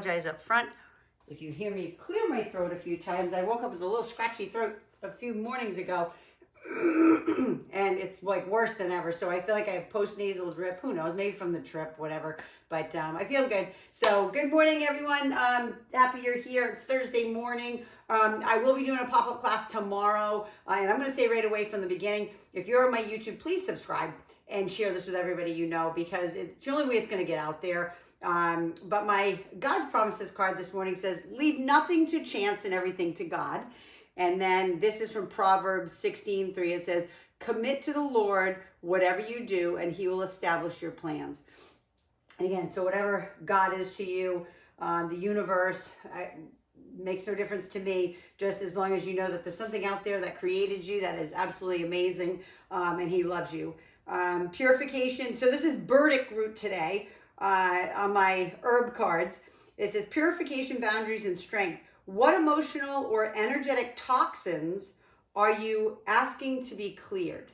Apologize up front if you hear me clear my throat a few times. I woke up with a little scratchy throat a few mornings ago and it's like worse than ever, so I feel like I have post-nasal drip. Who knows, maybe from the trip, whatever, but I feel good. So good morning, everyone. Happy you're here. It's Thursday morning. I will be doing a pop-up class tomorrow, and I'm going to say right away from the beginning, if you're on my YouTube, please subscribe and share this with everybody you know, because it's the only way it's going to get out there. But my God's Promises card this morning says, leave nothing to chance and everything to God. And then this is from Proverbs 16:3. It says, commit to the Lord whatever you do, and he will establish your plans. And again, so whatever God is to you, the universe, makes no difference to me, just as long as you know that there's something out there that created you that is absolutely amazing, and he loves you. Purification. So this is burdock root today on my herb cards. It says purification, boundaries, and strength. What emotional or energetic toxins are you asking to be cleared?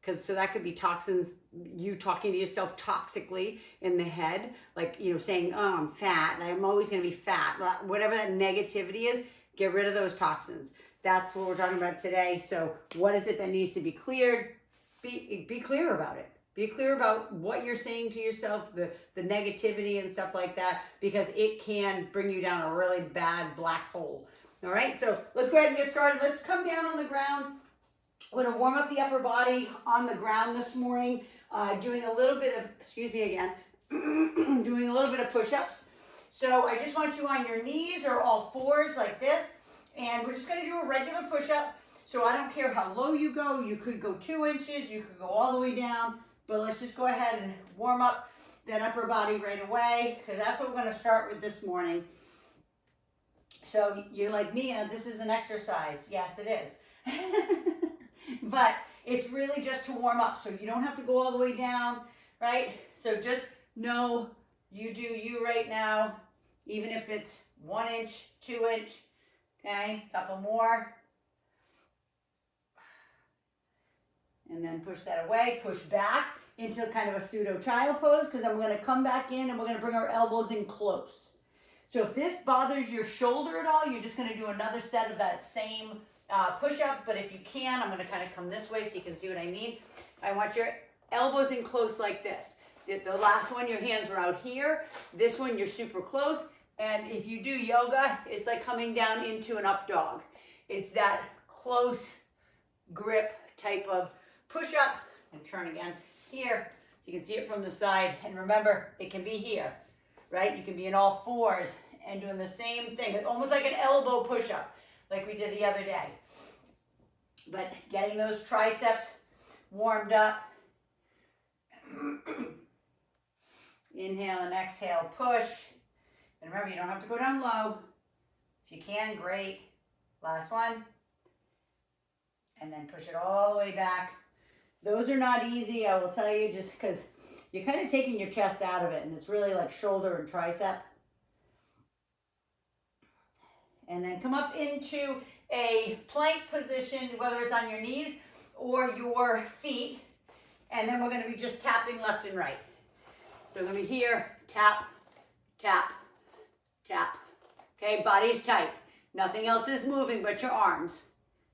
Because so that could be toxins, you talking to yourself toxically in the head, like, you know, saying, oh, I'm fat, and I'm always going to be fat. Whatever that negativity is, get rid of those toxins. That's what we're talking about today. So what is it that needs to be cleared? Be clear about it. Be clear about what you're saying to yourself, the negativity and stuff like that, because it can bring you down a really bad black hole. All right, so let's go ahead and get started. Let's come down on the ground. We're going to warm up the upper body on the ground this morning, doing a little bit of, excuse me again, doing a little bit of push-ups. So I just want you on your knees or all fours like this, and we're just going to do a regular push-up. So I don't care how low you go. You could go 2 inches, you could go all the way down. But let's just go ahead and warm up that upper body right away, because that's what we're going to start with this morning. So you're like, Mia, this is an exercise. Yes, it is. But it's really just to warm up. So you don't have to go all the way down, right? So just know you do you right now, even if it's 1 inch, 2 inch, okay? Couple more. And then push that away, push back into kind of a pseudo child pose, because then we're going to come back in and we're going to bring our elbows in close. So if this bothers your shoulder at all, you're just going to do another set of that same push-up. But if you can, I'm going to kind of come this way so you can see what I mean. I want your elbows in close like this. The last one, your hands are out here. This one, you're super close. And if you do yoga, it's like coming down into an up dog. It's that close grip type of push up and turn again here, so you can see it from the side. And remember, it can be here, right? You can be in all fours and doing the same thing. It's almost like an elbow push up, like we did the other day. But getting those triceps warmed up. Inhale and exhale, push. And remember, you don't have to go down low. If you can, great. Last one. And then push it all the way back. Those are not easy, I will tell you, just because you're kind of taking your chest out of it, and it's really like shoulder and tricep. And then come up into a plank position, whether it's on your knees or your feet. And then we're going to be just tapping left and right. So we're going to be here, tap, tap, tap. Okay, body's tight. Nothing else is moving but your arms.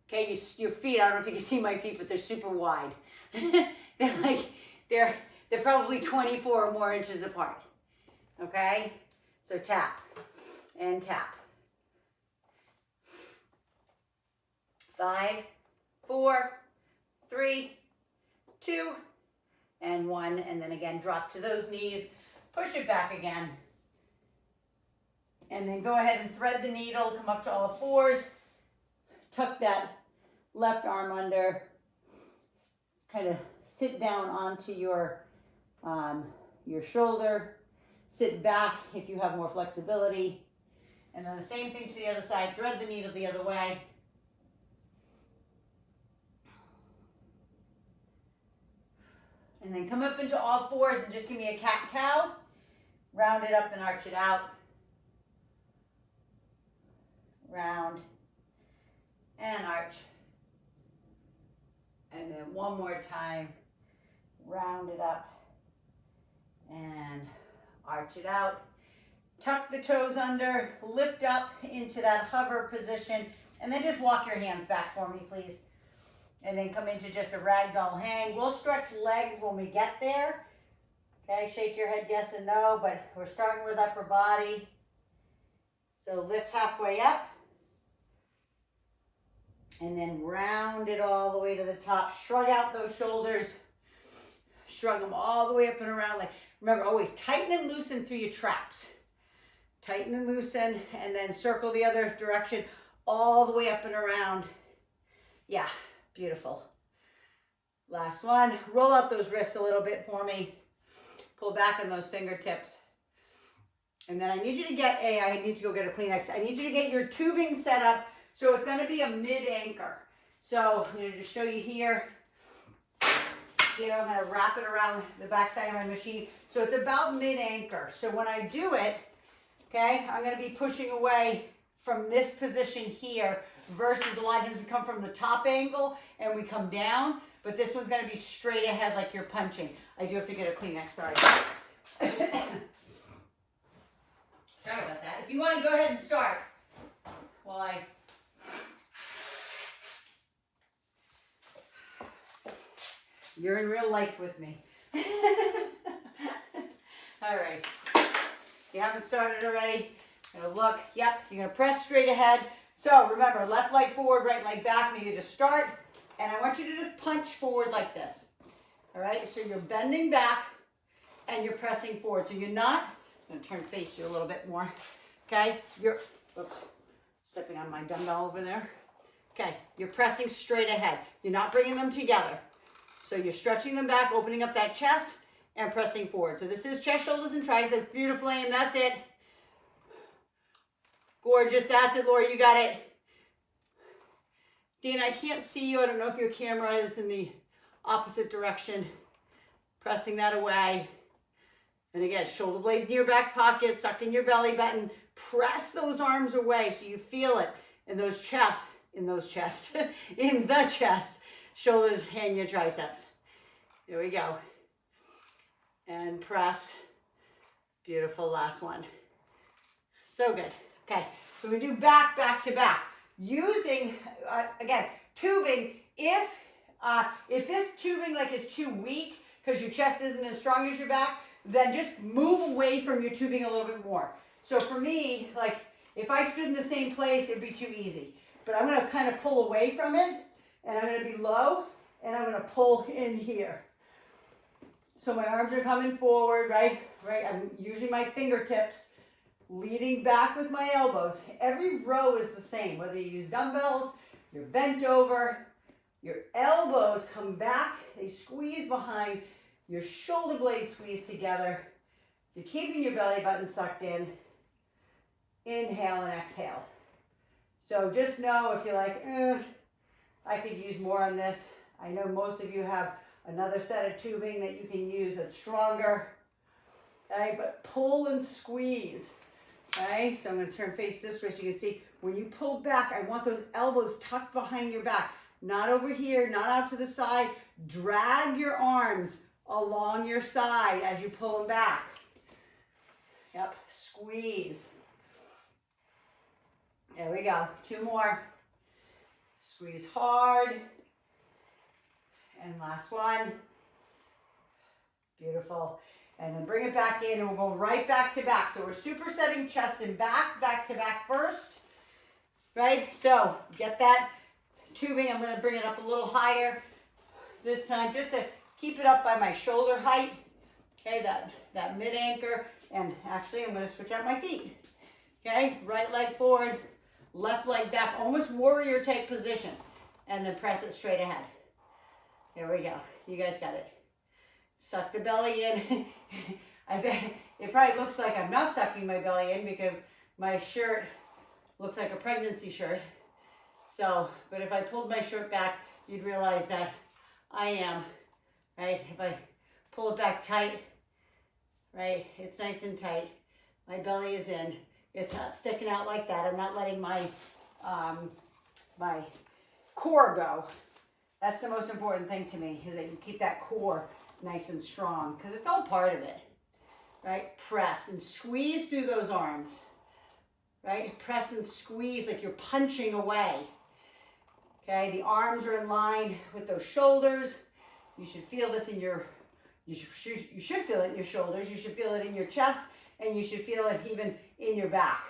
Okay, your feet, I don't know if you can see my feet, but they're super wide. they're probably 24 or more inches apart. Okay, so tap and tap. 5, 4, 3, 2, and 1. And then again, drop to those knees, push it back again. And then go ahead and thread the needle, come up to all fours, tuck that left arm under, kind of sit down onto your shoulder, sit back if you have more flexibility, and then the same thing to the other side, thread the needle the other way. And then come up into all fours and just give me a cat-cow, round it up and arch it out, round and arch. And then one more time, round it up and arch it out. Tuck the toes under, lift up into that hover position, and then just walk your hands back for me, please. And then come into just a ragdoll hang. We'll stretch legs when we get there. Okay, shake your head yes and no, but we're starting with upper body. So lift halfway up. And then round it all the way to the top. Shrug out those shoulders. Shrug them all the way up and around. Like, remember, always tighten and loosen through your traps. Tighten and loosen, and then circle the other direction all the way up and around. Yeah, beautiful. Last one. Roll out those wrists a little bit for me. Pull back on those fingertips. And then I need you to get I need to go get a Kleenex. I need you to get your tubing set up. So it's going to be a mid-anchor. So I'm going to just show you here. I'm going to wrap it around the backside of my machine. So it's about mid-anchor. So when I do it, okay, I'm going to be pushing away from this position here versus a lot of times we come from the top angle and we come down, but this one's going to be straight ahead like you're punching. I do have to get a Kleenex, sorry. Sorry about that. If you want to go ahead and start while you're in real life with me. All right. If you haven't started already, you're gonna look, yep, you're gonna press straight ahead. So remember, left leg forward, right leg back, maybe to start. And I want you to just punch forward like this. All right, so you're bending back and you're pressing forward. So you're not, I'm gonna turn face you a little bit more. Okay, you're, oops, stepping on my dumbbell over there. Okay, you're pressing straight ahead. You're not bringing them together. So you're stretching them back, opening up that chest, and pressing forward. So this is chest, shoulders, and triceps. Beautifully, and that's it. Gorgeous, that's it, Laura, you got it. Dana, I can't see you. I don't know if your camera is in the opposite direction. Pressing that away. And again, shoulder blades in your back pocket, suck in your belly button. Press those arms away so you feel it in those chests, in the chest. Shoulders and your triceps. There we go. And press. Beautiful, last one. So good. Okay, so we do back to back. Using, again, tubing, if this tubing like is too weak because your chest isn't as strong as your back, then just move away from your tubing a little bit more. So for me, like if I stood in the same place, it'd be too easy. But I'm gonna kind of pull away from it. And I'm going to be low, and I'm going to pull in here. So my arms are coming forward, right? I'm using my fingertips, leading back with my elbows. Every row is the same, whether you use dumbbells, you're bent over, your elbows come back, they squeeze behind, your shoulder blades squeeze together. You're keeping your belly button sucked in. Inhale and exhale. So just know if you're like, I could use more on this. I know most of you have another set of tubing that you can use that's stronger. Okay, but pull and squeeze. Okay, so I'm going to turn face this way so you can see when you pull back, I want those elbows tucked behind your back. Not over here, not out to the side. Drag your arms along your side as you pull them back. Yep, squeeze. There we go. 2 more. Squeeze hard. And last one. Beautiful. And then bring it back in and we'll go right back to back. So we're supersetting chest and back to back first. Right? So get that tubing. I'm going to bring it up a little higher this time just to keep it up by my shoulder height. Okay, that mid anchor. And actually I'm going to switch out my feet. Okay, right leg forward. Left leg back, almost warrior type position. And then press it straight ahead. There we go. You guys got it. Suck the belly in. I bet it probably looks like I'm not sucking my belly in because my shirt looks like a pregnancy shirt. So, but if I pulled my shirt back, you'd realize that I am, right? If I pull it back tight, right? It's nice and tight. My belly is in. It's not sticking out like that. I'm not letting my my core go. That's the most important thing to me, is that you keep that core nice and strong because it's all part of it, right? Press and squeeze through those arms, right? Press and squeeze like you're punching away. Okay, the arms are in line with those shoulders. You should feel this in your, you should feel it in your shoulders. You should feel it in your chest, and you should feel it even in your back.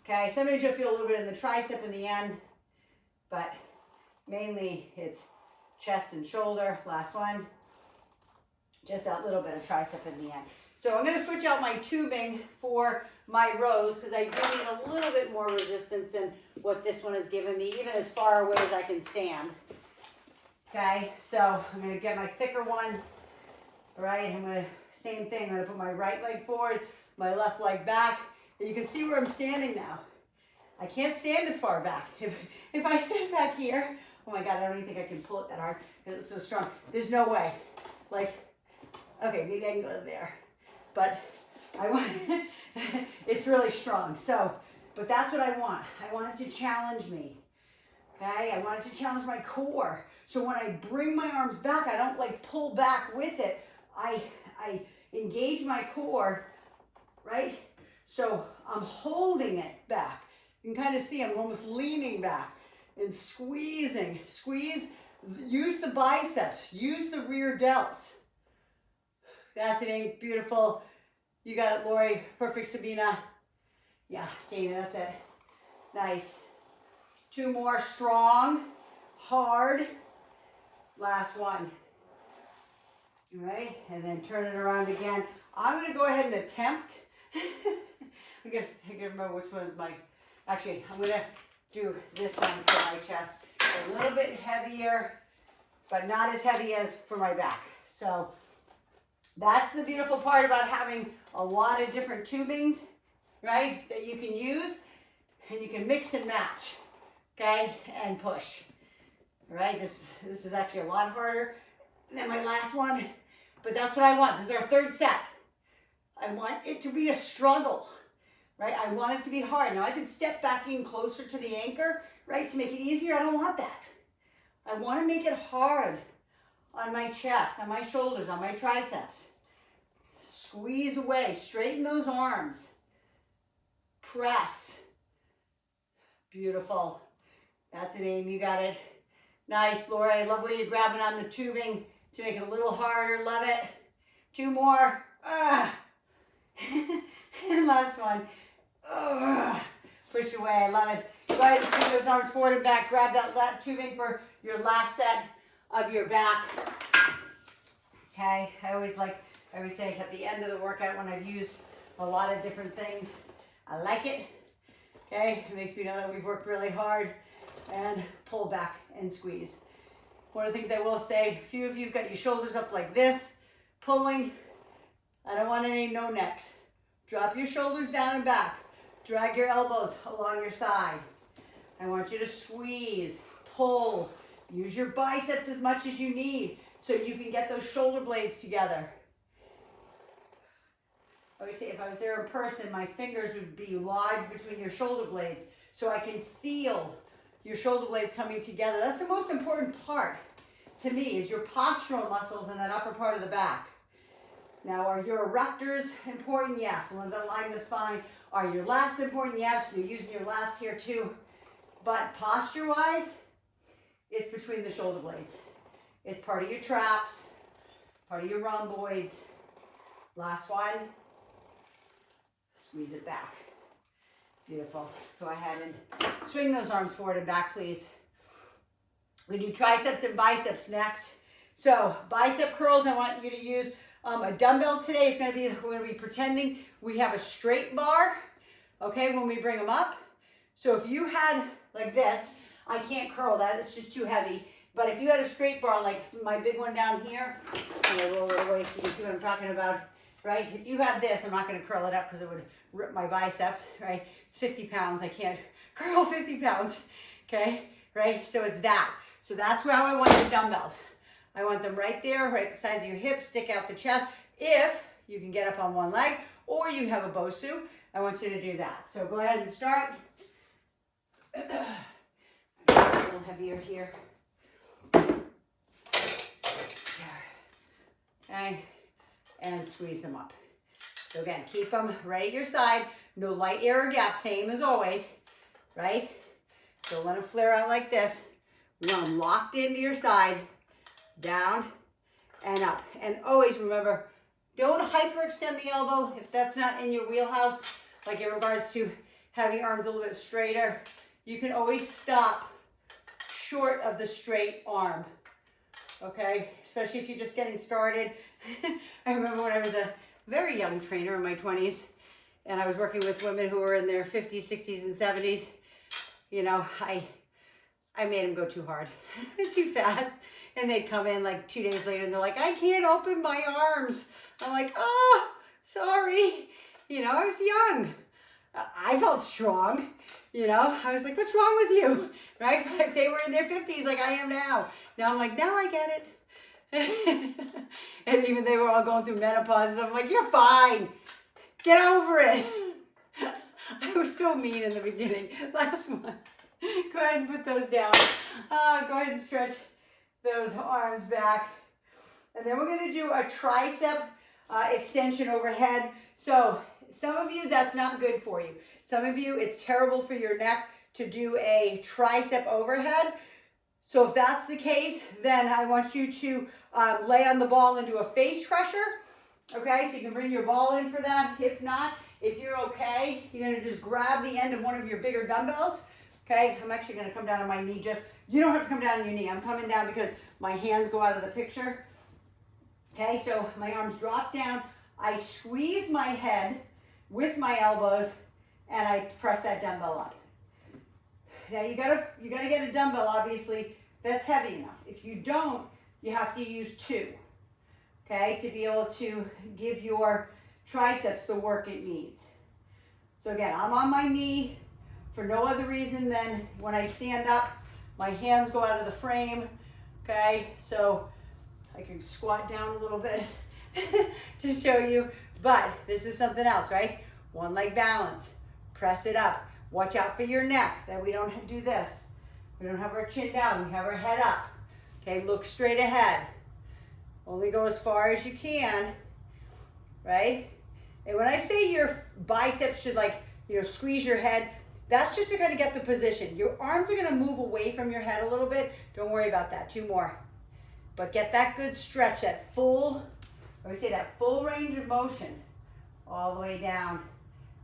Okay, sometimes you'll feel a little bit in the tricep in the end, but mainly it's chest and shoulder. Last one. Just that little bit of tricep in the end. So I'm going to switch out my tubing for my rows because I do need a little bit more resistance than what this one has given me, even as far away as I can stand. Okay, so I'm going to get my thicker one. All right, I'm going to, same thing, I'm going to put my right leg forward, my left leg back. And you can see where I'm standing now. I can't stand as far back. If I stand back here, oh my God, I don't even think I can pull it that hard because it's so strong. There's no way. Like, okay, maybe I can go there. But I want, it's really strong. So, but that's what I want. I want it to challenge me. Okay, I want it to challenge my core. So when I bring my arms back, I don't like pull back with it. I engage my core, right? So I'm holding it back. You can kind of see I'm almost leaning back and squeezing. Squeeze, use the biceps, use the rear delts. That's it, beautiful. You got it, Lori. Perfect, Sabina. Yeah, Dana, that's it. Nice. 2 more, strong, hard. Last one. All right, and then turn it around again. I'm gonna go ahead and attempt. I gotta remember which one is my, actually, I'm gonna do this one for my chest. A little bit heavier, but not as heavy as for my back. So that's the beautiful part about having a lot of different tubings, right, that you can use, and you can mix and match, okay, and push. All right, this is actually a lot harder than my last one, but that's what I want. This is our 3rd set. I want it to be a struggle, right? I want it to be hard. Now I can step back in closer to the anchor, right, to make it easier. I don't want that. I want to make it hard on my chest, on my shoulders, on my triceps. Squeeze away, straighten those arms. Press. Beautiful. That's it, Amy, you got it. Nice, Laura. I love where you're grabbing on the tubing to make it a little harder. Love it. 2 more. And last one. Push away. I love it. Go ahead and squeeze those arms forward and back. Grab that tubing for your last set of your back. Okay. I always say at the end of the workout when I've used a lot of different things, I like it. Okay. It makes me know that we've worked really hard. And pull back and squeeze. One of the things I will say, a few of you have got your shoulders up like this, pulling. I don't want any no necks. Drop your shoulders down and back. Drag your elbows along your side. I want you to squeeze, pull. Use your biceps as much as you need so you can get those shoulder blades together. I always say if I was there in person, my fingers would be lodged between your shoulder blades so I can feel your shoulder blades coming together. That's the most important part to me, is your postural muscles in that upper part of the back. Now, are your erectors important? Yes. The ones that line the spine. Are your lats important? Yes. You're using your lats here too. But posture-wise, it's between the shoulder blades. It's part of your traps, part of your rhomboids. Last one. Squeeze it back. Beautiful. Go ahead and swing those arms forward and back, please. We do triceps and biceps next. So bicep curls, I want you to use a dumbbell today. It's we're going to be pretending we have a straight bar, okay, when we bring them up. So if you had like this, I can't curl that, it's just too heavy. But if you had a straight bar, like my big one down here, I'm going to roll it away so you can see what I'm talking about, right? If you had this, I'm not going to curl it up because it would rip my biceps, right? It's 50 pounds. I can't curl 50 pounds, okay? Right? So it's that. So that's how I want the dumbbells. I want them right there, right at the sides of your hips, stick out the chest. If you can get up on one leg or you have a Bosu, I want you to do that. So go ahead and start. A little heavier here. Okay. And squeeze them up. So again, keep them right at your side. No light air or gap, same as always, right? Don't let them flare out like this. We want them locked into your side, down and up. And always remember, don't hyperextend the elbow if that's not in your wheelhouse, like in regards to having your arms a little bit straighter. You can always stop short of the straight arm, okay? Especially if you're just getting started. I remember when I was a very young trainer in my 20s, and I was working with women who were in their 50s, 60s, and 70s. You know, I made them go too hard, too fast. And they'd come in like 2 days later and they're like, I can't open my arms. I'm like, oh, sorry. You know, I was young. I felt strong. You know, I was like, what's wrong with you? Right? But they were in their 50s like I am now. Now I'm like, now I get it. And even they were all going through menopause. I'm like, you're fine. Get over it. I was so mean in the beginning. Last one. Go ahead and put those down. Go ahead and stretch those arms back. And then we're going to do a tricep extension overhead. So some of you, that's not good for you. Some of you, it's terrible for your neck to do a tricep overhead. So if that's the case, then I want you to lay on the ball and do a face crusher. Okay, so you can bring your ball in for that. If not, if you're okay, you're going to just grab the end of one of your bigger dumbbells. Okay, I'm actually going to come down on my knee. You don't have to come down on your knee. I'm coming down because my hands go out of the picture. Okay, so my arms drop down. I squeeze my head with my elbows and I press that dumbbell up. Now you gotta get a dumbbell, obviously, that's heavy enough. If you don't, you have to use 2, okay, to be able to give your triceps the work it needs. So again, I'm on my knee for no other reason than when I stand up, my hands go out of the frame, okay, so I can squat down a little bit to show you, but this is something else, right? One leg balance, press it up. Watch out for your neck, that we don't do this. We don't have our chin down, we have our head up. Okay, look straight ahead. Only go as far as you can, right? And when I say your biceps should squeeze your head, that's just to kind of get the position. Your arms are gonna move away from your head a little bit. Don't worry about that, 2 more. But get that good stretch, that full range of motion, all the way down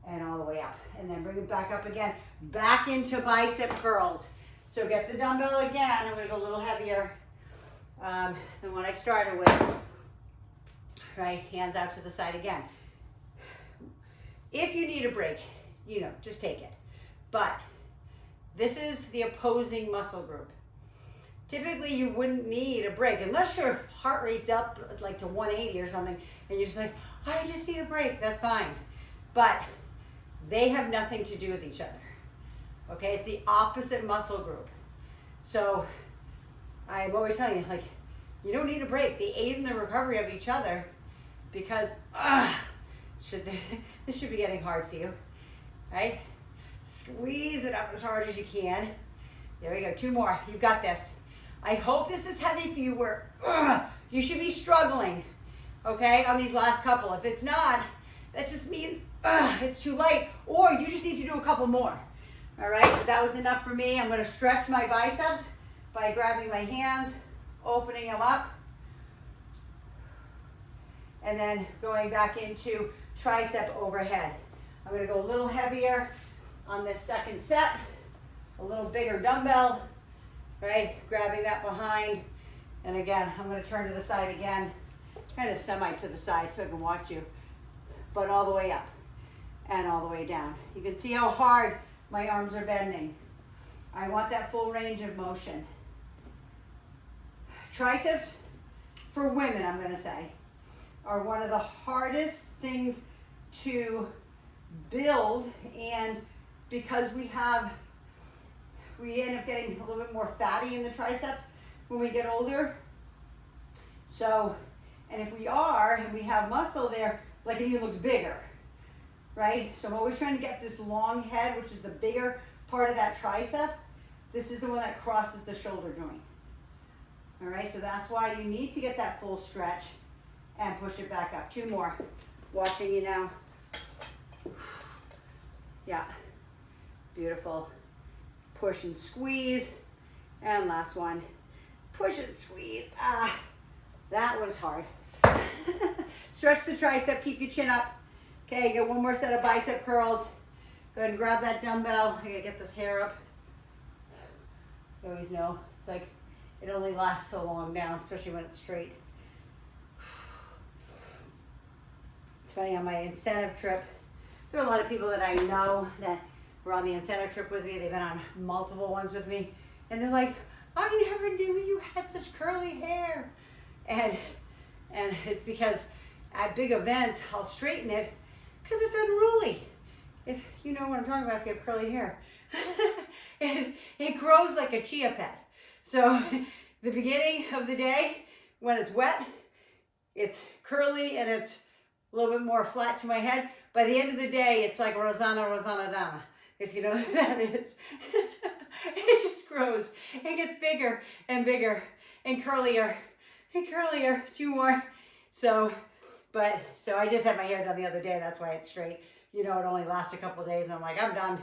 and all the way up. And then bring it back up again, back into bicep curls. So get the dumbbell again. I'm gonna go a little heavier than what I started with. Right, hands out to the side again. If you need a break, just take it. But this is the opposing muscle group. Typically you wouldn't need a break unless your heart rate's up like to 180 or something and you're just like, I just need a break, that's fine. But they have nothing to do with each other. Okay, it's the opposite muscle group. So I'm always telling you, you don't need a break. They aid in the recovery of each other because this should be getting hard for you, right? Squeeze it up as hard as you can. There we go, 2 more, you've got this. I hope this is heavy for you where you should be struggling, okay, on these last couple. If it's not, that just means it's too light, or you just need to do a couple more. All right, but that was enough for me. I'm going to stretch my biceps by grabbing my hands, opening them up, and then going back into tricep overhead. I'm going to go a little heavier on this second set, a little bigger dumbbell, right? Grabbing that behind, and again, I'm going to turn to the side again, kind of semi to the side so I can watch you, but all the way up and all the way down. You can see how hard my arms are bending. I want that full range of motion. Triceps, for women, I'm going to say, are one of the hardest things to build, and because we end up getting a little bit more fatty in the triceps when we get older. So, and if we are, and we have muscle there, it even looks bigger, right? So I'm always trying to get this long head, which is the bigger part of that tricep. This is the one that crosses the shoulder joint. All right, so that's why you need to get that full stretch and push it back up. 2 more. Watching you now. Yeah, beautiful. Push and squeeze. And last one. Push and squeeze. Ah, that was hard. Stretch the tricep, keep your chin up. Okay, get one more set of bicep curls. Go ahead and grab that dumbbell. I gotta get this hair up. You always know, it's like, it only lasts so long down, especially when it's straight. It's funny, on my incentive trip, there are a lot of people that I know that were on the incentive trip with me. They've been on multiple ones with me. And they're like, I never knew you had such curly hair. And it's because at big events, I'll straighten it because it's unruly. If you know what I'm talking about, if you have curly hair. It grows like a chia pet. So the beginning of the day, when it's wet, it's curly and it's a little bit more flat to my head. By the end of the day, it's like Rosanna Dana, if you know what that is. It just grows. It gets bigger and bigger and curlier and curlier. 2 more. So I just had my hair done the other day. That's why it's straight. You know, it only lasts a couple of days and I'm like, I'm done.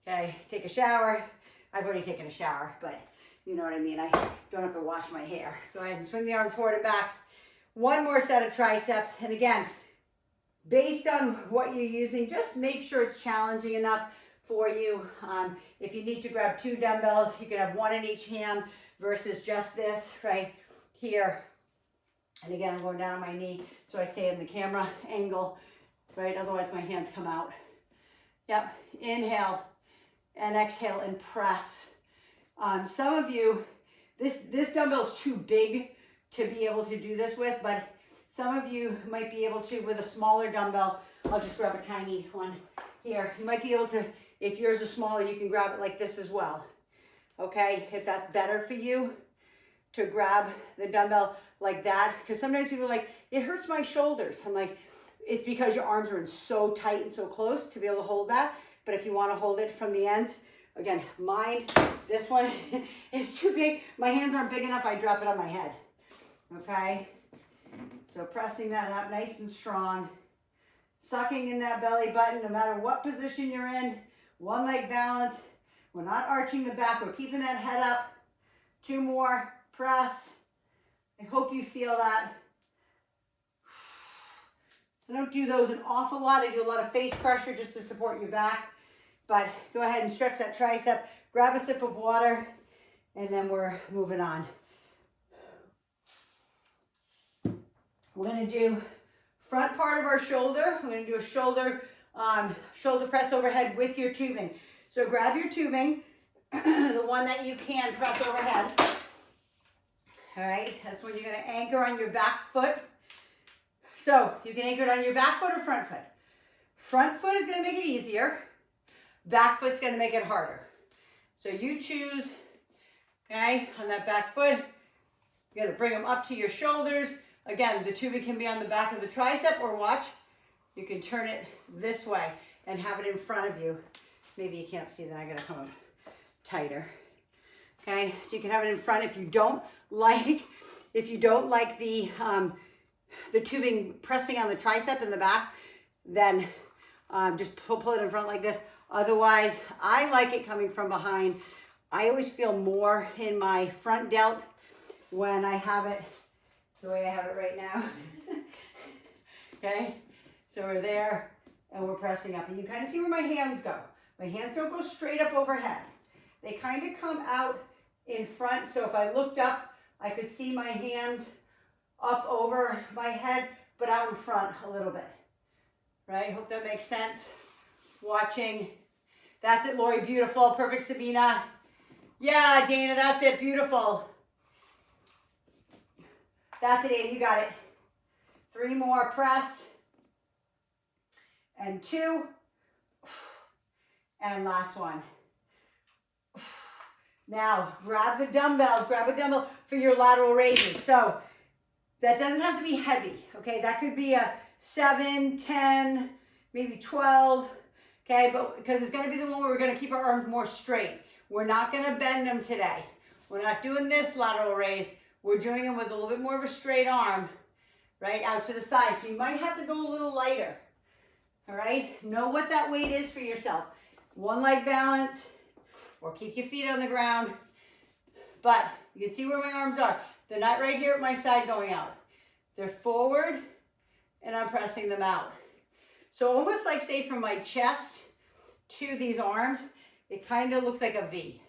Okay, take a shower. I've already taken a shower, but you know what I mean. I don't have to wash my hair. Go ahead and swing the arms forward and back. 1 more set of triceps. And again, based on what you're using, just make sure it's challenging enough for you. If you need to grab 2 dumbbells, you can have 1 in each hand versus just this right here. And again, I'm going down on my knee so I stay in the camera angle, right? Otherwise my hands come out. Yep, inhale and exhale and press. Some of you, this dumbbell is too big to be able to do this with, but some of you might be able to with a smaller dumbbell. I'll just grab a tiny one here. You might be able to, if yours is smaller, you can grab it like this as well. Okay, if that's better for you to grab the dumbbell like that, because sometimes people are like, it hurts my shoulders. I'm like, it's because your arms are in so tight and so close to be able to hold that. But if you want to hold it from the ends, again, mine, this one is too big. My hands aren't big enough. I drop it on my head. Okay, so pressing that up nice and strong, sucking in that belly button no matter what position you're in. 1 leg balance. We're not arching the back. We're keeping that head up. 2 more. Press. I hope you feel that. I don't do those an awful lot. I do a lot of face pressure just to support your back. But go ahead and stretch that tricep. Grab a sip of water. And then we're moving on. We're going to do front part of our shoulder. We're going to do a shoulder press overhead with your tubing. So grab your tubing, the one that you can press overhead. All right, that's when you're going to anchor on your back foot. So you can anchor it on your back foot or front foot. Front foot is going to make it easier. Back foot's going to make it harder. So you choose, okay, on that back foot. You got to bring them up to your shoulders. Again, the tubing can be on the back of the tricep, or watch, you can turn it this way and have it in front of you. Maybe you can't see that. I got to come up tighter. Okay, so you can have it in front. If you don't like the tubing pressing on the tricep in the back, then just pull it in front like this. Otherwise, I like it coming from behind. I always feel more in my front delt when I have it the way I have it right now. Okay, so we're there and we're pressing up. And you kind of see where my hands go. My hands don't go straight up overhead. They kind of come out in front. So if I looked up, I could see my hands up over my head, but out in front a little bit. Right? Hope that makes sense. Watching. That's it, Lori. Beautiful. Perfect, Sabina. Yeah, Dana, that's it. Beautiful. That's it, Abe. You got it. 3 more. Press. And 2. And last one. Now, grab the dumbbells. Grab a dumbbell for your lateral raises. So, that doesn't have to be heavy, okay? That could be a 7, 10, maybe 12, okay? But because it's going to be the one where we're going to keep our arms more straight. We're not going to bend them today. We're not doing this lateral raise. We're doing them with a little bit more of a straight arm, right, out to the side. So you might have to go a little lighter, all right? Know what that weight is for yourself. One leg balance, or keep your feet on the ground. But you can see where my arms are. They're not right here at my side going out. They're forward, and I'm pressing them out. So almost like, say, from my chest to these arms, it kind of looks like a V.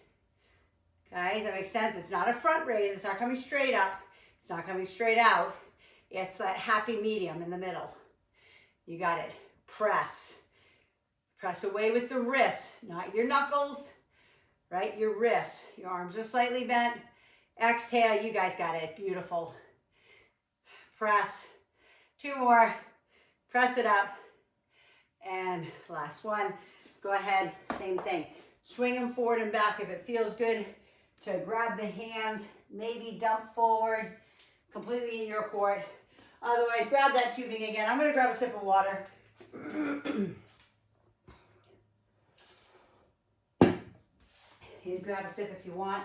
Okay, does that make sense? It's not a front raise. It's not coming straight up. It's not coming straight out. It's that happy medium in the middle. You got it. Press. Press away with the wrist, not your knuckles, right? Your wrists. Your arms are slightly bent. Exhale. You guys got it. Beautiful. Press. 2 more. Press it up. And last one. Go ahead. Same thing. Swing them forward and back if it feels good to grab the hands. Maybe dump forward completely in your court. Otherwise, grab that tubing again. I'm going to grab a sip of water. You can grab a sip if you want.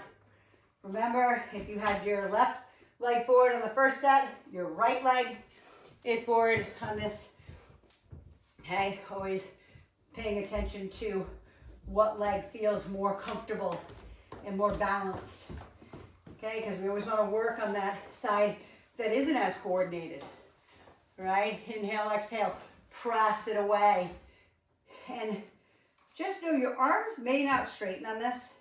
Remember, if you had your left leg forward on the first set, your right leg is forward on this. Okay, always paying attention to what leg feels more comfortable and more balanced. Okay, because we always want to work on that side that isn't as coordinated. Right? Inhale, exhale, press it away. And just know your arms may not straighten on this.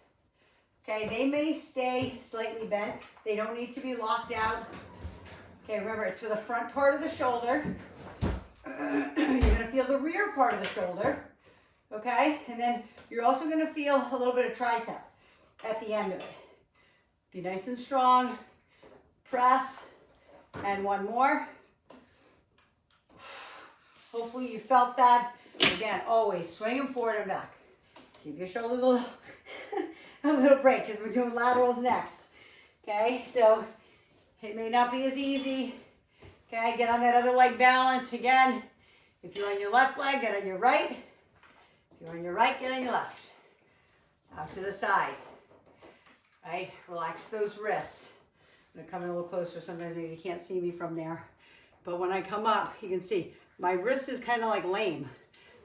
Okay, they may stay slightly bent. They don't need to be locked out. Okay, remember, it's for the front part of the shoulder. You're going to feel the rear part of the shoulder. Okay, and then you're also going to feel a little bit of tricep at the end of it. Be nice and strong. Press. And one more. Hopefully you felt that. Again, always swing them forward and back. Give your shoulders a little break because we're doing laterals next. Okay, so it may not be as easy. Okay, get on that other leg balance again. If you're on your left leg, get on your right. If you're on your right, get on your left. Out to the side. Right, relax those wrists. I'm gonna come in a little closer. Sometimes maybe you can't see me from there. But when I come up, you can see my wrist is kind of like lame.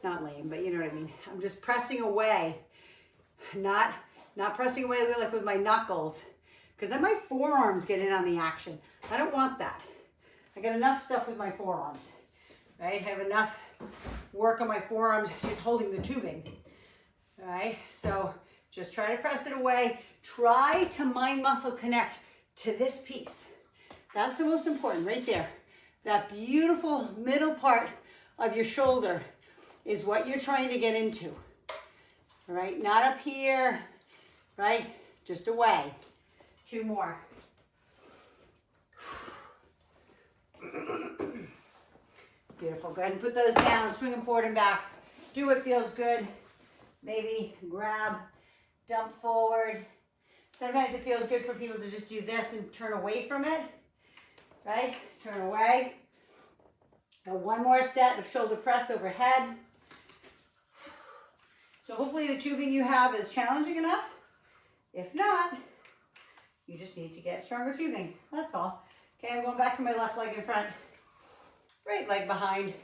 Not lame, but you know what I mean. I'm just pressing away. Not pressing away like with my knuckles. Because then my forearms get in on the action. I don't want that. I got enough stuff with my forearms. Right? I have enough work on my forearms just holding the tubing. All right? So just try to press it away. Try to mind muscle connect to this piece. That's the most important right there. That beautiful middle part of your shoulder is what you're trying to get into. All right? Not up here, right? Just away. 2 more. Beautiful. Go ahead and put those down. Swing them forward and back. Do what feels good. Maybe grab, dump forward. Sometimes it feels good for people to just do this and turn away from it. Right? Turn away. Got 1 more set of shoulder press overhead. So hopefully the tubing you have is challenging enough. If not, you just need to get stronger tubing. That's all. Okay, I'm going back to my left leg in front. Right leg behind.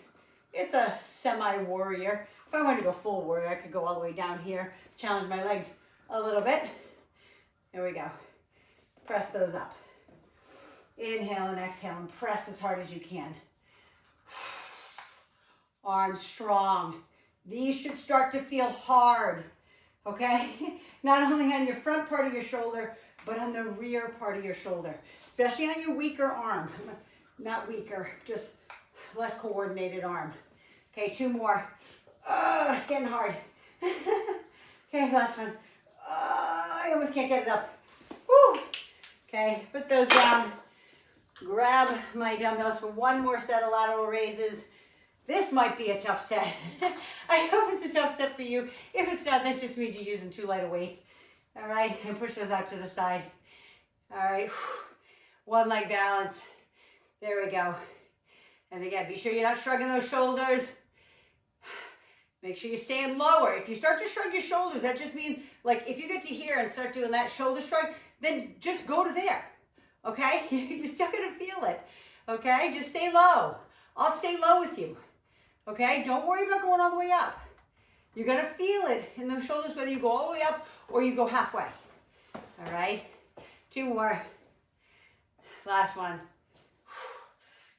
It's a semi-warrior. If I wanted to go full warrior, I could go all the way down here. Challenge my legs a little bit. There we go. Press those up. Inhale and exhale and press as hard as you can. Arms strong. These should start to feel hard, okay? Not only on your front part of your shoulder, but on the rear part of your shoulder, especially on your weaker arm. Not weaker, just less coordinated arm. Okay, 2 more. It's getting hard. Okay, last one. I almost can't get it up. Woo! Okay, put those down. Grab my dumbbells for 1 more set of lateral raises. This might be a tough set. I hope it's a tough set for you. If it's not, that just means you're using too light a weight. All right, and push those out to the side. All right, 1 leg balance. There we go. And again, be sure you're not shrugging those shoulders. Make sure you're staying lower. If you start to shrug your shoulders, that just means, like, if you get to here and start doing that shoulder shrug, then just go to there, okay? You're still gonna feel it. Okay, just stay low. I'll stay low with you. Okay, don't worry about going all the way up. You're gonna feel it in the shoulders whether you go all the way up or you go halfway. All right, 2 more. Last one.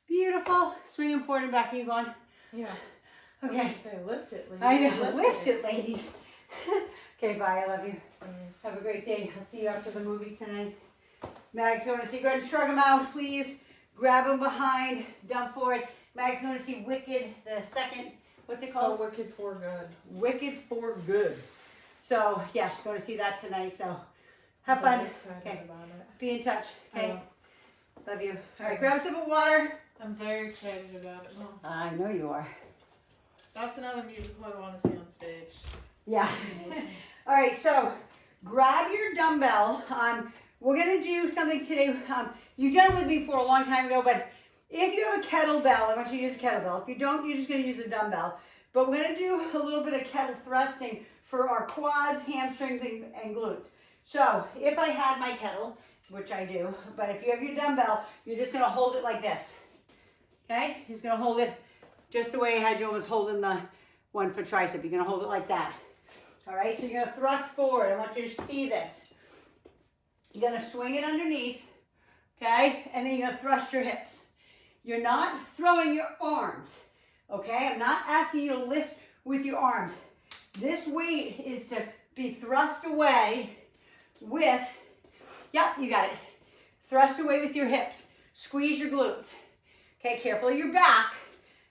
Beautiful. Swing them forward and back. Are you going? Yeah. Okay. I was gonna say, lift it, ladies. I know, lift it, ladies. Okay, bye, I love you. Have a great day. I'll see you after the movie tonight. Mag's going to see, go ahead and shrug them out, please. Grab them behind, dump forward. Mag's going to see Wicked, the second, what's it called? Wicked for Good. Wicked for Good. So, yeah, she's going to see that tonight, so have fun. I'm excited about it. Be in touch, okay? Love you. All right, grab a sip of water. I'm very excited about it, Mom. I know you are. That's another musical I want to see on stage. Yeah. All right, so grab your dumbbell. We're going to do something today. You've done it with me for a long time ago, but if you have a kettlebell, I want you to use a kettlebell. If you don't, you're just going to use a dumbbell. But we're going to do a little bit of kettle thrusting for our quads, hamstrings, and glutes. So if I had my kettle, which I do, but if you have your dumbbell, you're just going to hold it like this. Okay? You're just going to hold it just the way I had you was holding the one for tricep. You're going to hold it like that. All right? So you're going to thrust forward. I want you to see this. You're going to swing it underneath, okay? And then you're going to thrust your hips. You're not throwing your arms, okay? I'm not asking you to lift with your arms. This weight is to be thrust away with, yep, you got it. Thrust away with your hips. Squeeze your glutes. Okay, careful of your back.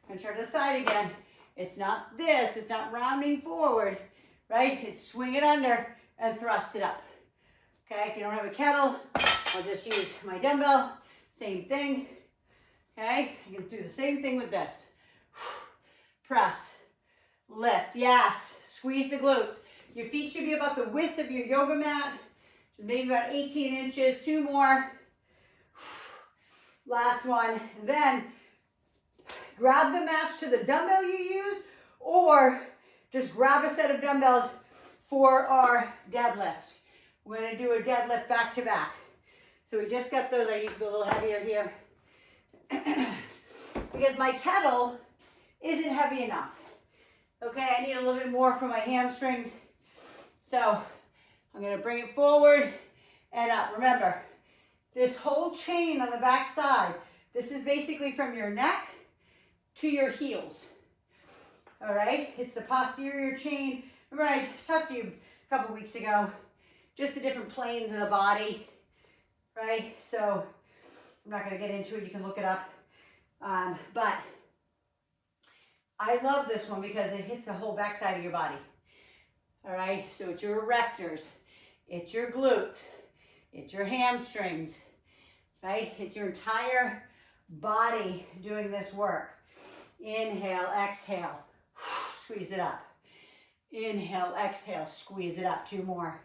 And turn to the side again. It's not this, it's not rounding forward, right? It's swing it under and thrust it up. Okay, if you don't have a kettle, I'll just use my dumbbell. Same thing. Okay, you can do the same thing with this. Press, lift, yes. Squeeze the glutes. Your feet should be about the width of your yoga mat. So maybe about 18 inches, 2 more. Last one. Then grab the match to the dumbbell you use, or just grab a set of dumbbells for our deadlift. We're going to do a deadlift back to back. So we just got those. I used to go a little heavier here. Because my kettle isn't heavy enough. Okay, I need a little bit more for my hamstrings. So I'm going to bring it forward and up. Remember, this whole chain on the back side, this is basically from your neck to your heels. All right, it's the posterior chain. Remember I talked to you a couple weeks ago, just the different planes of the body, right? So I'm not going to get into it. You can look it up. But I love this one because it hits the whole backside of your body. All right, so it's your erectors, it's your glutes, it's your hamstrings, right? It's your entire body doing this work. Inhale, exhale, squeeze it up. Inhale, exhale, squeeze it up. 2 more.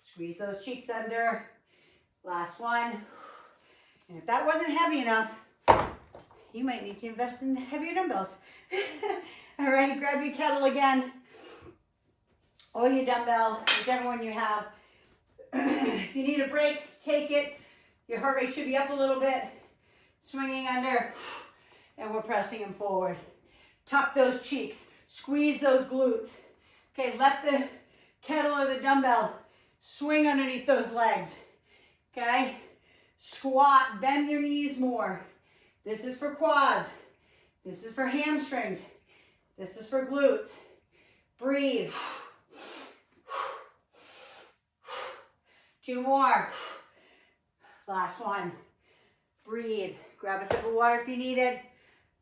Squeeze those cheeks under. Last one. And if that wasn't heavy enough, you might need to invest in heavier dumbbells. All right, grab your kettle again, or your dumbbell, whichever one you have. If you need a break, take it. Your heart rate should be up a little bit. Swinging under, and we're pressing them forward. Tuck those cheeks, squeeze those glutes. Okay, let the kettle or the dumbbell swing underneath those legs. Okay, squat, bend your knees more. This is for quads. This is for hamstrings. This is for glutes. Breathe. 2 more. Last one. Breathe. Grab a sip of water if you need it.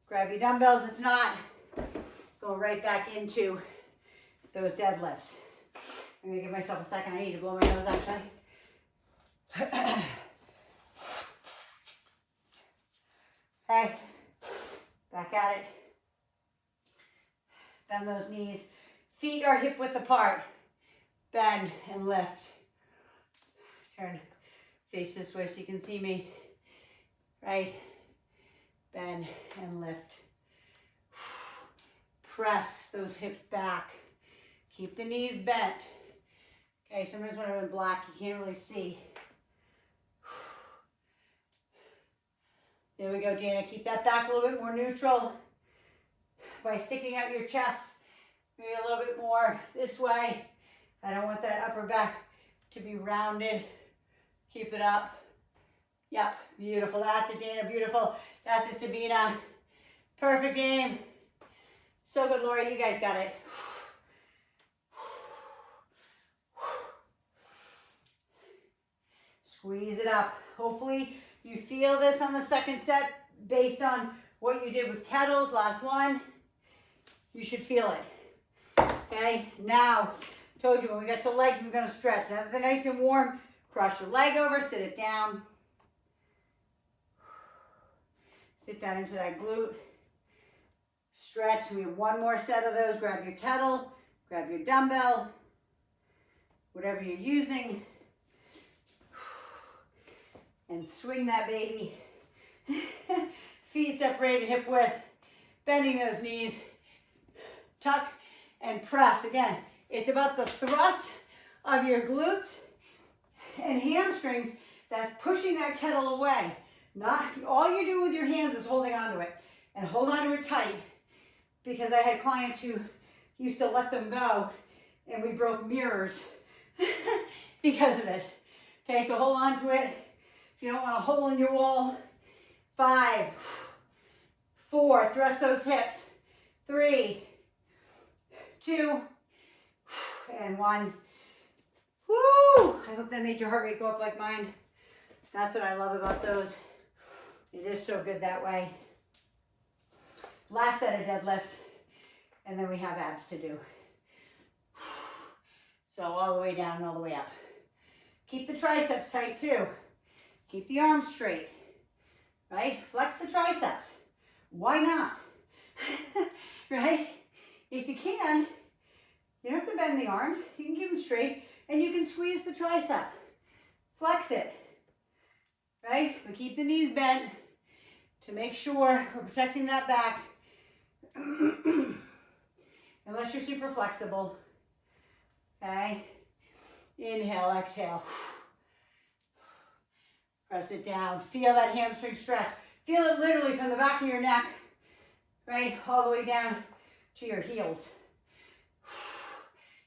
Grab your dumbbells if not. Go right back into those deadlifts. I'm going to give myself a second. I need to blow my nose actually. Okay. Back at it. Bend those knees. Feet are hip width apart. Bend and lift. Turn. Face this way so you can see me. Right. Bend and lift. Press those hips back. Keep the knees bent. Okay, sometimes when I'm in black, you can't really see. There we go, Dana. Keep that back a little bit more neutral by sticking out your chest. Maybe a little bit more this way. I don't want that upper back to be rounded. Keep it up. Yep, beautiful. That's it, Dana. Beautiful. That's it, Sabina. Perfect game. So good, Laura. You guys got it. Squeeze it up. Hopefully you feel this on the second set based on what you did with kettles. Last one. You should feel it. Okay, now, told you when we get to legs, we're going to stretch. Now that they're nice and warm, cross your leg over, sit it down. Sit down into that glute. Stretch. We have one more set of those. Grab your kettle, grab your dumbbell, whatever you're using, and swing that baby. Feet separated, hip width, bending those knees, tuck and press. Again, it's about the thrust of your glutes and hamstrings that's pushing that kettle away. Not all you do with your hands is holding onto it, and hold onto it tight, because I had clients who used to let them go and we broke mirrors because of it. Okay, so hold on to it. If you don't want a hole in your wall, 5, 4, thrust those hips, 3, 2, and 1. Woo! I hope that made your heart rate go up like mine. That's what I love about those. It is so good that way. Last set of deadlifts, and then we have abs to do. So all the way down and all the way up. Keep the triceps tight too. Keep the arms straight, right? Flex the triceps. Why not? Right? If you can, you don't have to bend the arms. You can keep them straight, and you can squeeze the tricep. Flex it, right? But keep the knees bent to make sure we're protecting that back. Unless you're super flexible. Okay? Inhale, exhale. Press it down. Feel that hamstring stretch. Feel it literally from the back of your neck, right, all the way down to your heels.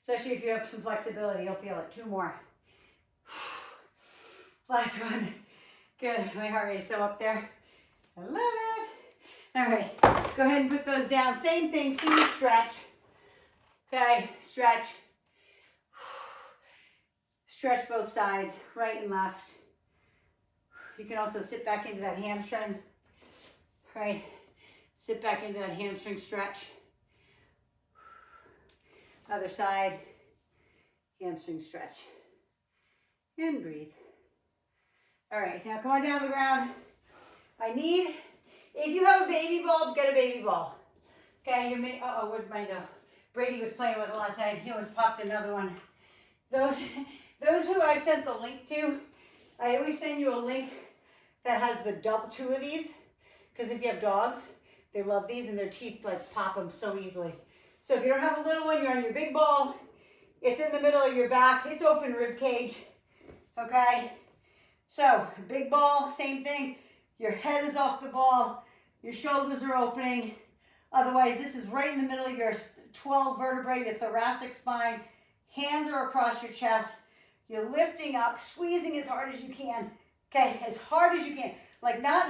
Especially if you have some flexibility, you'll feel it. 2 more. Last one. Good. My heart rate is so up there. I love it. All right. Go ahead and put those down. Same thing. Please stretch. Okay. Stretch. Stretch both sides, right and left. You can also sit back into that hamstring. Right. Sit back into that hamstring stretch. Other side. Hamstring stretch. And breathe. All right. Now come on down to the ground. I need, if you have a baby ball, get a baby ball. Okay, you may, uh-oh, where'd mine go? Brady was playing with it last night. He almost popped another one. Those who I sent the link to, I always send you a link that has the 2 of these, because if you have dogs, they love these and their teeth like pop them so easily. So if you don't have a little one, you're on your big ball. It's in the middle of your back. It's open rib cage. Okay? So big ball, same thing. Your head is off the ball. Your shoulders are opening. Otherwise, this is right in the middle of your 12 vertebrae, your thoracic spine. Hands are across your chest. You're lifting up, squeezing as hard as you can. Okay, as hard as you can. Like not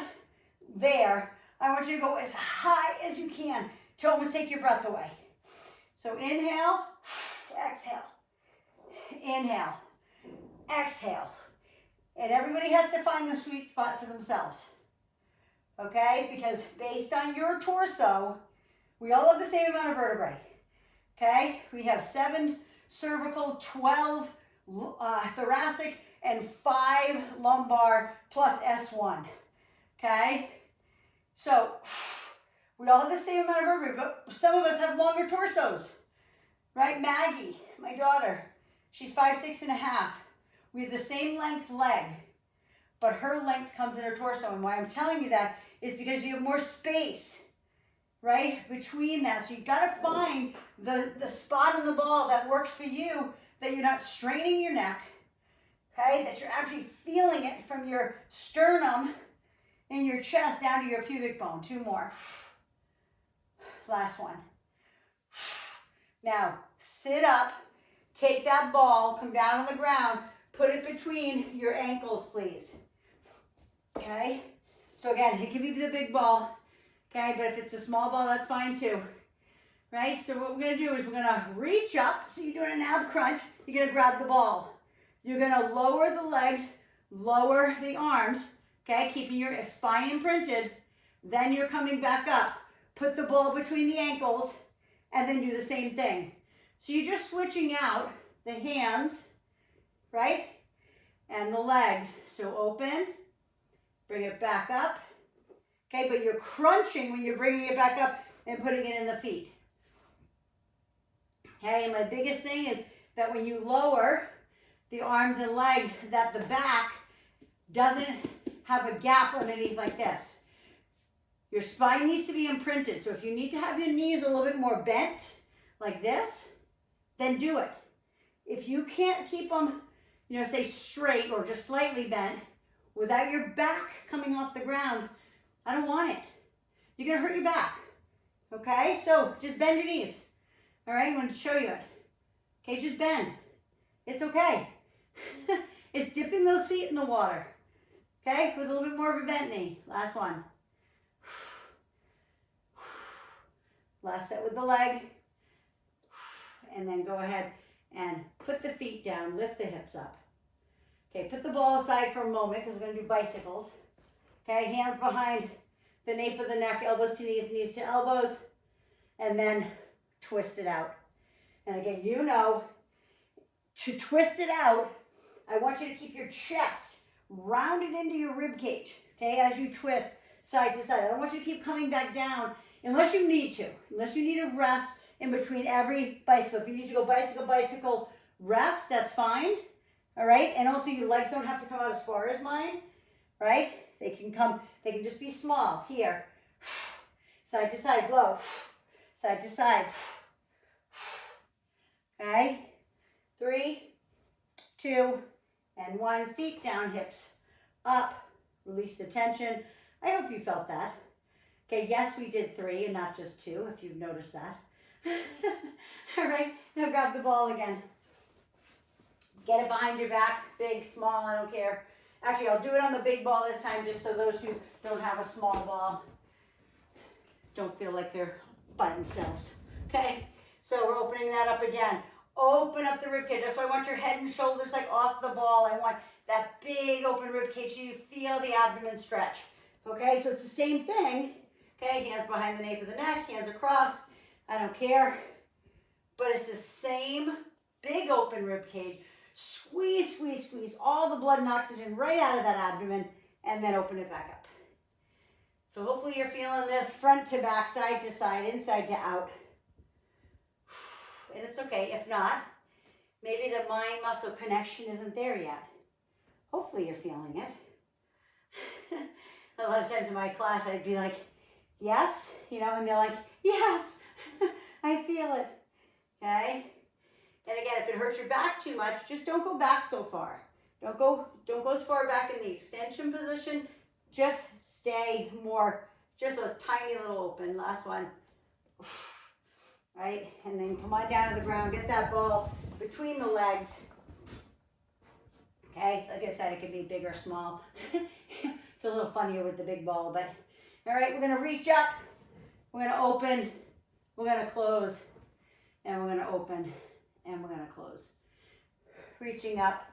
there. I want you to go as high as you can to almost take your breath away. So inhale, exhale. Inhale, exhale. And everybody has to find the sweet spot for themselves. Okay, because based on your torso, we all have the same amount of vertebrae. Okay, we have 7 cervical, 12 thoracic, and 5 lumbar plus S1. Okay, so we all have the same amount of vertebrae, but some of us have longer torsos. Right, Maggie, my daughter, she's 5'6½". We have the same length leg, but her length comes in her torso. And why I'm telling you that is because you have more space, right, between that. So you've got to find the spot on the ball that works for you, that you're not straining your neck, okay, that you're actually feeling it from your sternum in your chest down to your pubic bone. 2 more. Last one. Now, sit up, take that ball, come down on the ground, put it between your ankles, please. Okay? So again, it can be the big ball, okay? But if it's a small ball, that's fine too. Right? So what we're gonna do is we're gonna reach up, so you're doing an ab crunch, you're gonna grab the ball. You're gonna lower the legs, lower the arms, okay? Keeping your spine imprinted. Then you're coming back up. Put the ball between the ankles, and then do the same thing. So you're just switching out the hands, right? And the legs. So open, bring it back up, okay? But you're crunching when you're bringing it back up and putting it in the feet. Okay, and my biggest thing is that when you lower the arms and legs, that the back doesn't have a gap underneath like this. Your spine needs to be imprinted. So if you need to have your knees a little bit more bent, like this, then do it. If you can't keep them, say straight or just slightly bent, without your back coming off the ground, I don't want it. You're gonna hurt your back, okay? So just bend your knees, all right? I'm gonna show you it. Okay, just bend. It's okay. It's dipping those feet in the water, okay? With a little bit more of a bent knee. Last one. Last set with the leg. And then go ahead and put the feet down, lift the hips up. Okay, put the ball aside for a moment because we're going to do bicycles. Okay, hands behind the nape of the neck, elbows to knees, knees to elbows, and then twist it out. And again, to twist it out, I want you to keep your chest rounded into your rib cage, okay, as you twist side to side. I don't want you to keep coming back down unless you need to, unless you need a rest in between every bicycle. If you need to go bicycle, bicycle, rest, that's fine, all right? And also your legs don't have to come out as far as mine, right? They can just be small, here. Side to side, blow. Side to side. Okay? 3, 2, and 1. Feet down, hips up. Release the tension. I hope you felt that. Okay, yes, we did 3 and not just 2, if you've noticed that. All right, now grab the ball again. Get it behind your back, big, small, I don't care. Actually, I'll do it on the big ball this time, just so those who don't have a small ball don't feel like they're by themselves. Okay, so we're opening that up again. Open up the rib cage. That's why I want your head and shoulders like off the ball. I want that big open rib cage so you feel the abdomen stretch. Okay, so it's the same thing. Okay, hands behind the nape of the neck, hands across. I don't care. But it's the same big open rib cage. Squeeze, squeeze, squeeze all the blood and oxygen right out of that abdomen, and then open it back up. So hopefully you're feeling this front to back, side to side, inside to out. And it's okay. If not, maybe the mind-muscle connection isn't there yet. Hopefully you're feeling it. A lot of times in my class, I'd be like, yes, and they're like, yes, I feel it. Okay? And again, if it hurts your back too much, just don't go back so far. Don't go as far back in the extension position. Just stay more, just a tiny little open. Last one. Right? And then come on down to the ground. Get that ball between the legs. Okay? Like I said, it can be big or small. It's a little funnier with the big ball, but all right, we're going to reach up. We're going to open. We're going to close. And we're going to open. And we're going to close. Reaching up,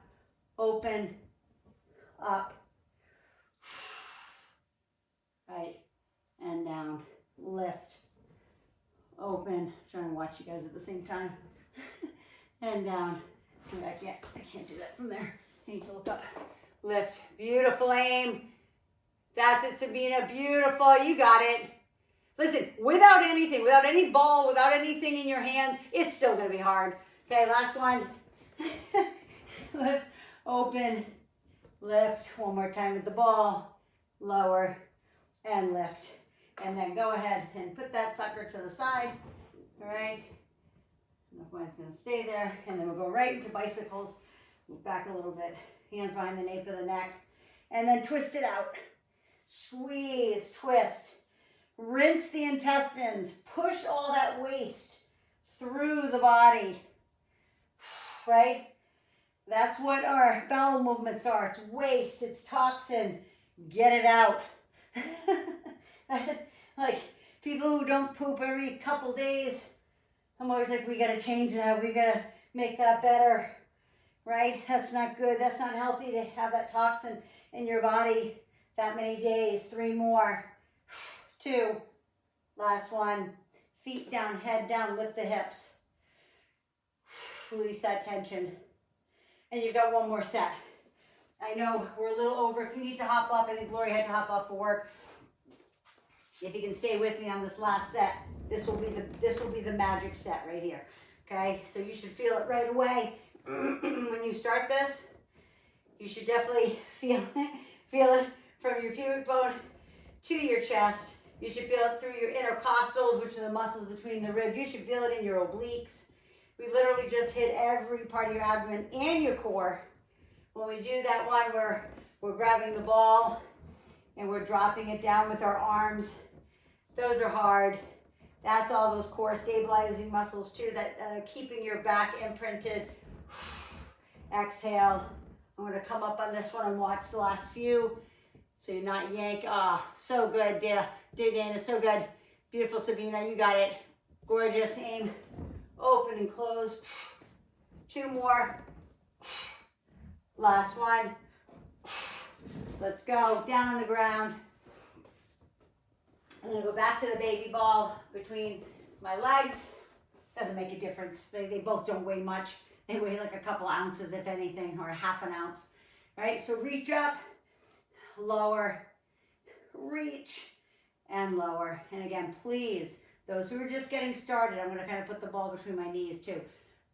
open, up, right, and down, lift, open. Trying to watch you guys at the same time. And down. I can't do that from there. I need to look up. Lift. Beautiful aim. That's it, Sabina. Beautiful. You got it. Listen, without anything, without any ball, without anything in your hands, it's still going to be hard. Okay, last one. Lift, open, lift. One more time with the ball. Lower and lift. And then go ahead and put that sucker to the side. All right. I don't know if mine's going to stay there. And then we'll go right into bicycles. Move back a little bit. Hands behind the nape of the neck. And then twist it out. Squeeze, twist. Rinse the intestines. Push all that waste through the body. Right? That's what our bowel movements are. It's waste, it's toxin. Get it out. Like people who don't poop every couple days, I'm always like, we gotta change that. We gotta make that better. Right? That's not good. That's not healthy to have that toxin in your body that many days. 3 more. 2. Last one. Feet down, head down, lift the hips. Release that tension. And you've got 1 more set. I know we're a little over. If you need to hop off, I think Lori had to hop off for work. If you can stay with me on this last set, this will be the magic set right here. Okay? So you should feel it right away. When you start this, you should definitely feel it from your pubic bone to your chest. You should feel it through your intercostals, which are the muscles between the ribs. You should feel it in your obliques. We literally just hit every part of your abdomen and your core. When we do that one, we're grabbing the ball and we're dropping it down with our arms. Those are hard. That's all those core stabilizing muscles too that are keeping your back imprinted. Exhale. I'm going to come up on this one and watch the last few so you're not yank. Ah, so good, Dana, so good. Beautiful, Sabina, you got it. Gorgeous. Aim, open and close. 2 more. Last one. Let's go. Down on the ground. I'm going to go back to the baby ball between my legs. Doesn't make a difference. They both don't weigh much. They weigh like a couple ounces, if anything, or a ½ ounce. Right? So reach up, lower, reach, and lower. And again, please, those who are just getting started, I'm going to kind of put the ball between my knees too.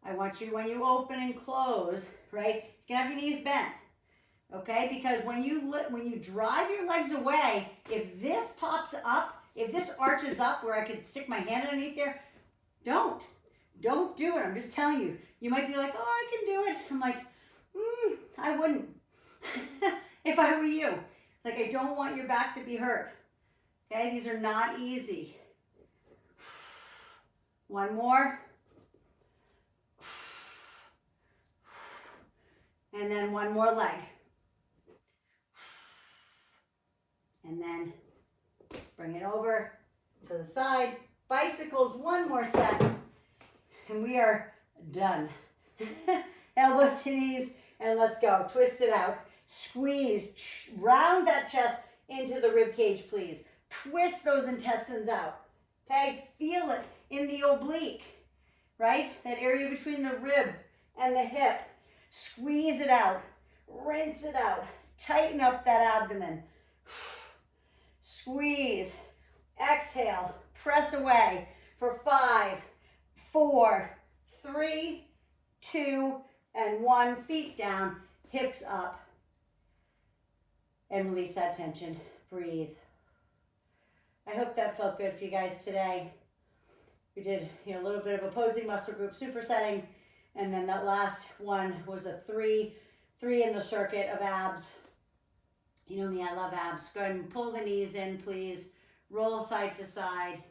I want you, when you open and close, right, you can have your knees bent. Okay? Because when you drive your legs away, if this pops up, if this arches up where I could stick my hand underneath there, don't do it. I'm just telling you. You might be like, oh, I can do it. I'm like, I wouldn't. If I were you. Like, I don't want your back to be hurt. Okay, these are not easy. 1 more. And then 1 more leg. And then bring it over to the side. Bicycles, 1 more set. And we are done. Elbows to knees, and let's go. Twist it out. Squeeze. Round that chest into the rib cage, please. Twist those intestines out. Okay? Feel it in the oblique, right? That area between the rib and the hip. Squeeze it out. Rinse it out. Tighten up that abdomen. Squeeze. Exhale. Press away for 5, 4, 3, 2, and 1. Feet down, hips up. And release that tension. Breathe. I hope that felt good for you guys today. We did a little bit of opposing muscle group supersetting, and then that last one was a 3 in the circuit of abs. You know me, I love abs. Go ahead and pull the knees in, please. Roll side to side.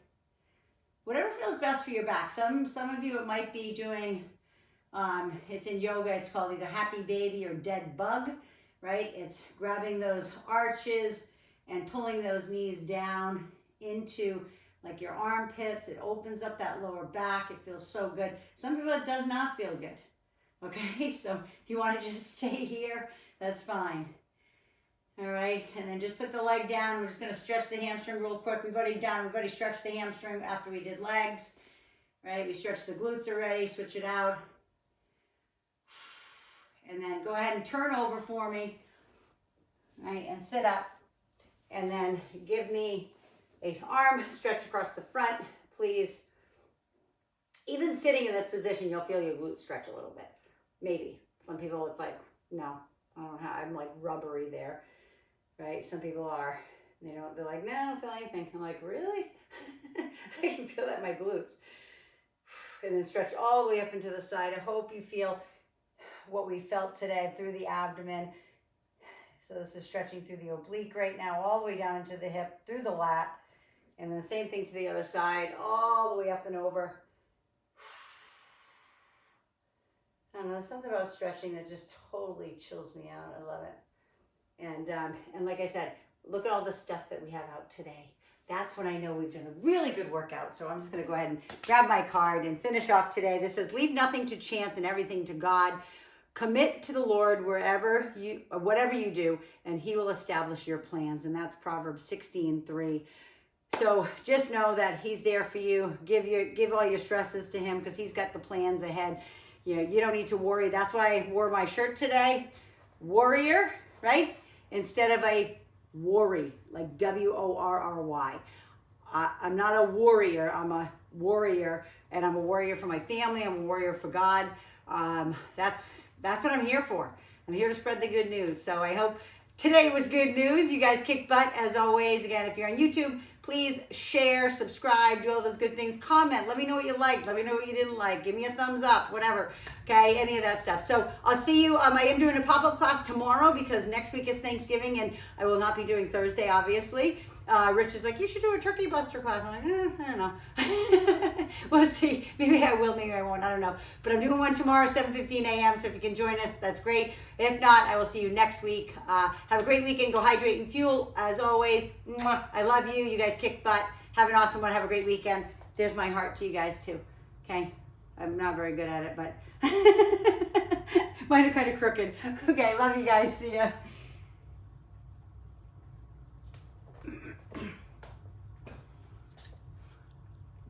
Whatever feels best for your back. Some of you, it might be doing, it's in yoga, it's called either happy baby or dead bug, right? It's grabbing those arches and pulling those knees down into like your armpits. It opens up that lower back. It feels so good. Some people, it does not feel good. Okay, so if you want to just stay here, that's fine. All right, and then just put the leg down. We're just going to stretch the hamstring real quick. We've already stretched the hamstring after we did legs. Right, we stretched the glutes already. Switch it out. And then go ahead and turn over for me. Right, and sit up. And then give me an arm stretch across the front, please. Even sitting in this position, you'll feel your glutes stretch a little bit. Maybe. Some people, it's like, no, I don't have, I'm like rubbery there. Right? Some people are, they're like, no, I don't feel anything. I'm like, really? I can feel that in my glutes. And then stretch all the way up into the side. I hope you feel what we felt today through the abdomen. So this is stretching through the oblique right now, all the way down into the hip, through the lat. And then the same thing to the other side, all the way up and over. I don't know, there's something about stretching that just totally chills me out. I love it. And like I said, look at all the stuff that we have out today. That's when I know we've done a really good workout. So I'm just going to go ahead and grab my card and finish off today. This says, leave nothing to chance and everything to God. Commit to the Lord whatever you do, and he will establish your plans. And that's Proverbs 16:3. So just know that he's there for you. Give all your stresses to him, because he's got the plans ahead. You don't need to worry. That's why I wore my shirt today. Warrior, right? Instead of a worry, like W-O-R-R-Y. I'm not a warrior. I'm a warrior, and I'm a warrior for my family. I'm a warrior for God. That's what I'm here for. I'm here to spread the good news. So I hope today was good news. You guys kick butt as always. Again, if you're on YouTube, please share, subscribe, do all those good things. Comment. Let me know what you liked. Let me know what you didn't like. Give me a thumbs up, whatever. Okay, any of that stuff. So I'll see you. I am doing a pop-up class tomorrow because next week is Thanksgiving and I will not be doing Thursday, obviously. Rich is like, you should do a turkey buster class. I'm like, I don't know. We'll see. Maybe I will, maybe I won't. I don't know. But I'm doing one tomorrow, 7:15 a.m. So if you can join us, that's great. If not, I will see you next week. Have a great weekend. Go hydrate and fuel. As always, I love you. You guys kick butt. Have an awesome one. Have a great weekend. There's my heart to you guys too. Okay? I'm not very good at it, but mine are kind of crooked. Okay, love you guys. See ya.